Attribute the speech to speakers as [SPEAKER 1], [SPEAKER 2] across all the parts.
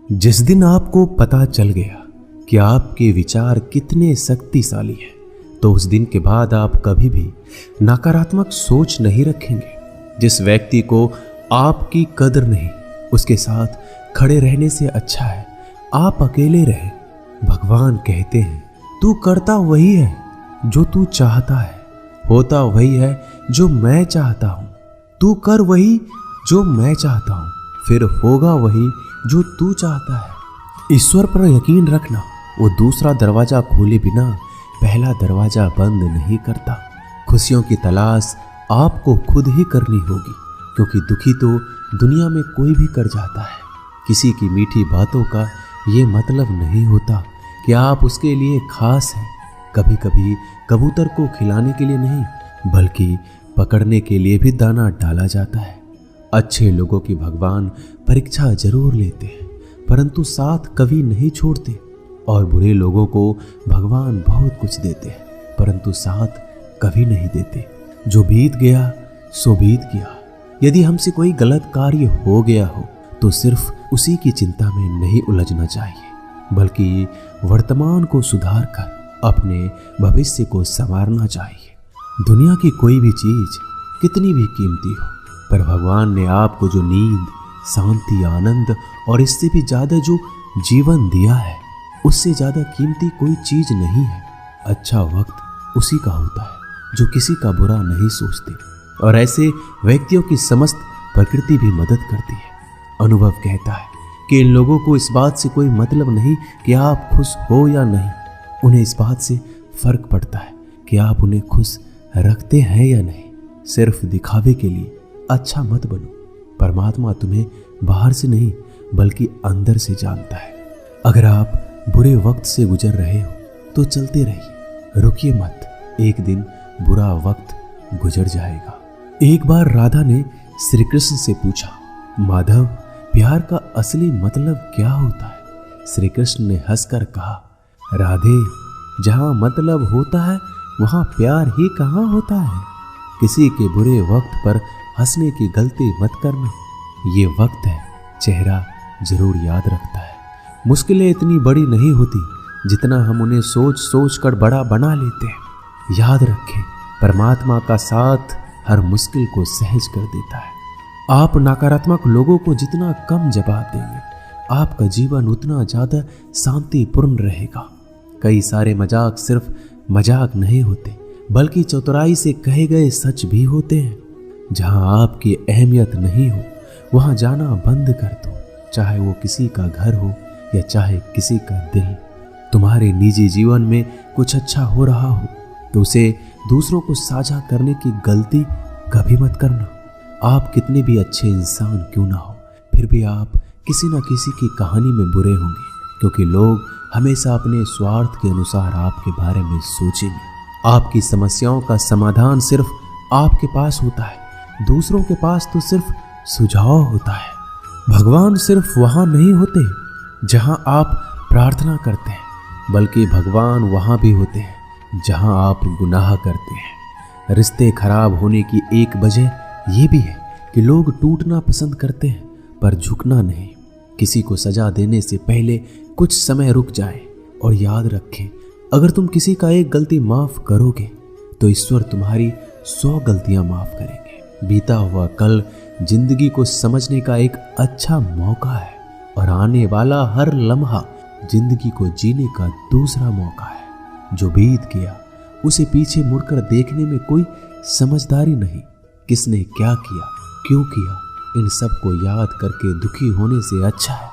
[SPEAKER 1] जिस दिन आपको पता चल गया कि आपके विचार कितने शक्तिशाली हैं, तो उस दिन के बाद आप कभी भी नकारात्मक सोच नहीं रखेंगे। जिस व्यक्ति को आपकी कदर नहीं, उसके साथ खड़े रहने से अच्छा है आप अकेले रहें। भगवान कहते हैं, तू करता वही है जो तू चाहता है, होता वही है जो मैं चाहता हूं। तू कर वही जो मैं चाहता हूं, फिर होगा वही जो तू चाहता है। ईश्वर पर यकीन रखना, वो दूसरा दरवाजा खोले बिना पहला दरवाजा बंद नहीं करता। खुशियों की तलाश आपको खुद ही करनी होगी, क्योंकि दुखी तो दुनिया में कोई भी कर जाता है। किसी की मीठी बातों का ये मतलब नहीं होता कि आप उसके लिए खास हैं। कभी कभी कबूतर को खिलाने के लिए नहीं, बल्कि पकड़ने के लिए भी दाना डाला जाता है। अच्छे लोगों की भगवान परीक्षा जरूर लेते हैं, परंतु साथ कभी नहीं छोड़ते। और बुरे लोगों को भगवान बहुत कुछ देते हैं, परंतु साथ कभी नहीं देते। जो बीत गया सो बीत गया। यदि हमसे कोई गलत कार्य हो गया हो तो सिर्फ उसी की चिंता में नहीं उलझना चाहिए, बल्कि वर्तमान को सुधार कर अपने भविष्य को संवारना चाहिए। दुनिया की कोई भी चीज कितनी भी कीमती हो, पर भगवान ने आपको जो नींद, शांति, आनंद और इससे भी ज्यादा जो जीवन दिया है, उससे ज्यादा कीमती कोई चीज नहीं है। अच्छा वक्त उसी का होता है जो किसी का बुरा नहीं सोचते, और ऐसे व्यक्तियों की समस्त प्रकृति भी मदद करती है। अनुभव कहता है कि इन लोगों को इस बात से कोई मतलब नहीं कि आप खुश हो या नहीं, उन्हें इस बात से फर्क पड़ता है कि आप उन्हें खुश रखते हैं या नहीं। सिर्फ दिखावे के लिए अच्छा मत बनो। परमात्मा तुम्हें बाहर से नहीं बल्कि अंदर से जानता है। अगर आप बुरे वक्त से गुजर रहे हो तो चलते रहिए, रुकिए मत। एक दिन बुरा वक्त गुजर जाएगा। एक बार राधा ने श्री कृष्ण से पूछा, माधव, प्यार का असली मतलब क्या होता है? श्री कृष्ण ने हंसकर कहा, राधे, जहां मतलब होता है वहां प्यार ही कहां होता है। किसी के बुरे वक्त पर हंसने की गलती मत करना। ये वक्त है, चेहरा जरूर याद रखता है। मुश्किलें इतनी बड़ी नहीं होती जितना हम उन्हें सोच सोच कर बड़ा बना लेते हैं। याद रखें, परमात्मा का साथ हर मुश्किल को सहज कर देता है। आप नकारात्मक लोगों को जितना कम जवाब देंगे, आपका जीवन उतना ज्यादा शांतिपूर्ण रहेगा। कई सारे मजाक सिर्फ मजाक नहीं होते, बल्कि चतुराई से कहे गए सच भी होते हैं। जहां आपकी अहमियत नहीं हो वहां जाना बंद कर दो, चाहे वो किसी का घर हो या चाहे किसी का दिल। तुम्हारे निजी जीवन में कुछ अच्छा हो रहा हो तो उसे दूसरों को साझा करने की गलती कभी मत करना। आप कितने भी अच्छे इंसान क्यों ना हो, फिर भी आप किसी न किसी की कहानी में बुरे होंगे, क्योंकि लोग हमेशा अपने स्वार्थ के अनुसार आपके बारे में सोचेंगे। आपकी समस्याओं का समाधान सिर्फ आपके पास होता है, दूसरों के पास तो सिर्फ सुझाव होता है। भगवान सिर्फ वहां नहीं होते जहां आप प्रार्थना करते हैं, बल्कि भगवान वहां भी होते हैं जहां आप गुनाह करते हैं। रिश्ते खराब होने की एक वजह यह भी है कि लोग टूटना पसंद करते हैं, पर झुकना नहीं। किसी को सजा देने से पहले कुछ समय रुक जाए और याद रखें, अगर तुम किसी का एक गलती माफ करोगे तो ईश्वर तुम्हारी 100 गलतियां माफ करेंगे। बीता हुआ कल जिंदगी को समझने का एक अच्छा मौका है, और आने वाला हर लम्हा जिंदगी को जीने का दूसरा मौका है। जो बीत गया उसे पीछे मुड़कर देखने में कोई समझदारी नहीं। किसने क्या किया, क्यों किया, इन सब को याद करके दुखी होने से अच्छा है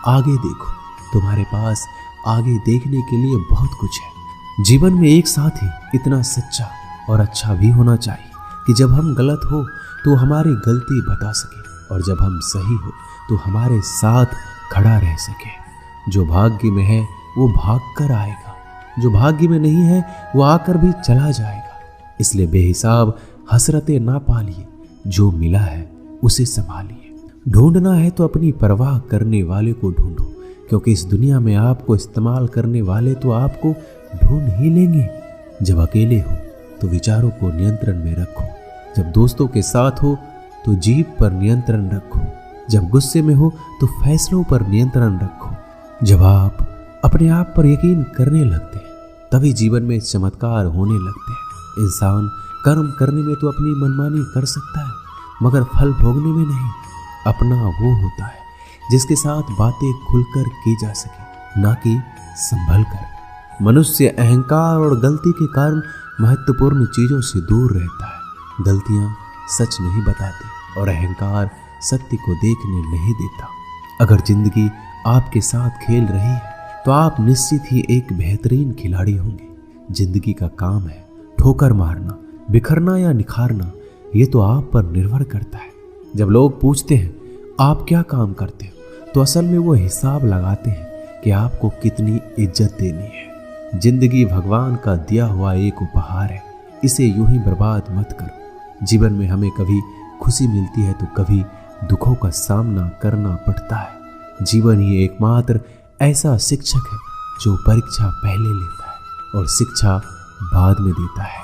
[SPEAKER 1] आगे देखो। तुम्हारे पास आगे देखने के लिए बहुत कुछ है। जीवन में एक साथ ही इतना सच्चा और अच्छा भी होना चाहिए कि जब हम गलत हो तो हमारी गलती बता सके, और जब हम सही हो तो हमारे साथ खड़ा रह सके। जो भाग्य में है वो भाग कर आएगा, जो भाग्य में नहीं है वो आकर भी चला जाएगा। इसलिए बेहिसाब हसरतें ना पालिए, जो मिला है उसे संभालिए। ढूंढना है तो अपनी परवाह करने वाले को ढूंढो, क्योंकि इस दुनिया में आपको इस्तेमाल करने वाले तो आपको ढूंढ ही लेंगे। जब अकेले हो तो विचारों को नियंत्रण में रखो, जब दोस्तों के साथ हो तो जीभ पर नियंत्रण रखो, जब गुस्से में हो तो फैसलों पर नियंत्रण रखो। जब आप अपने आप पर यकीन करने लगते हैं तभी जीवन में चमत्कार होने लगते हैं। इंसान कर्म करने में तो अपनी मनमानी कर सकता है, मगर फल भोगने में नहीं। अपना वो होता है जिसके साथ बातें खुलकर की जा सके, ना कि संभल कर। मनुष्य अहंकार और गलती के कारण महत्वपूर्ण चीजों से दूर रहता है। गलतियां सच नहीं बताती और अहंकार सत्य को देखने नहीं देता। अगर जिंदगी आपके साथ खेल रही है तो आप निश्चित ही एक बेहतरीन खिलाड़ी होंगे। जिंदगी का काम है ठोकर मारना, बिखरना या निखारना, ये तो आप पर निर्भर करता है। जब लोग पूछते हैं आप क्या काम करते हो, तो असल में वो हिसाब लगाते हैं कि आपको कितनी इज्जत देनी है। जिंदगी भगवान का दिया हुआ एक उपहार है, इसे यूं ही बर्बाद मत करो। जीवन में हमें कभी खुशी मिलती है तो कभी दुखों का सामना करना पड़ता है। जीवन ही एकमात्र ऐसा शिक्षक है जो परीक्षा पहले लेता है और शिक्षा बाद में देता है।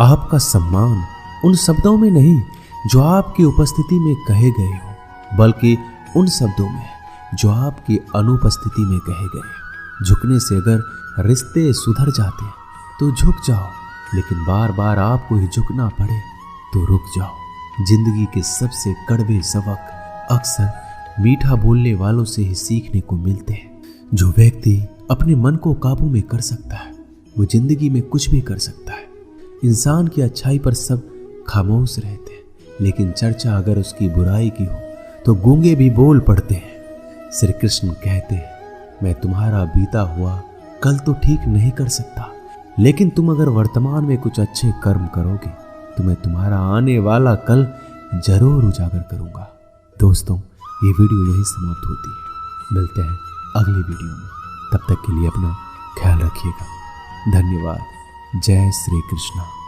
[SPEAKER 1] आपका सम्मान उन शब्दों में नहीं जो आपकी उपस्थिति में कहे गए हो, बल्कि उन शब्दों में जो आपकी अनुपस्थिति में कहे गए। झुकने से अगर रिश्ते सुधर जाते हैं तो झुक जाओ, लेकिन बार बार आपको ही झुकना पड़े तो रुक जाओ। जिंदगी के सबसे कड़वे सबक अक्सर मीठा बोलने वालों से ही सीखने को मिलते हैं। जो व्यक्ति अपने मन को काबू में कर सकता है वो जिंदगी में कुछ भी कर सकता है। इंसान की अच्छाई पर सब खामोश रहते हैं, लेकिन चर्चा अगर उसकी बुराई की हो तो गूंगे भी बोल पड़ते हैं। श्री कृष्ण कहते हैं, मैं तुम्हारा बीता हुआ कल तो ठीक नहीं कर सकता, लेकिन तुम अगर वर्तमान में कुछ अच्छे कर्म करोगे तो मैं तुम्हारा आने वाला कल जरूर उजागर करूंगा। दोस्तों, ये वीडियो यहीं समाप्त होती है। मिलते हैं अगली वीडियो में। तब तक के लिए अपना ख्याल रखिएगा। धन्यवाद। जय श्री कृष्ण।